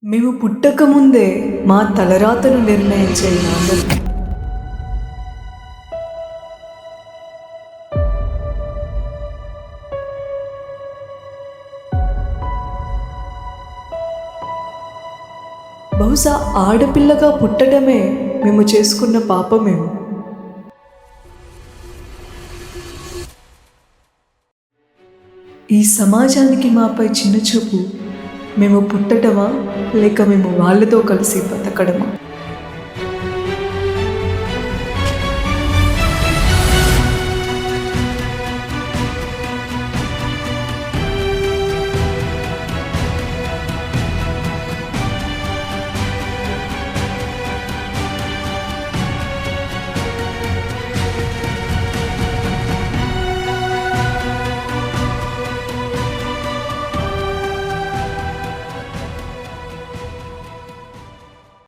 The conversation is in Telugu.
మేము పుట్టకముందే మా తలరాతను నిర్ణయించే నాన్నలు. బహుశా ఆడపిల్లగా పుట్టడమే మేము చేసుకున్న పాపమేమో. ఈ సమాజానికి మాపై చిన్నచూపు మేము పుట్టడమా లేక మేము వాళ్ళతో కలిసి బతకడమా?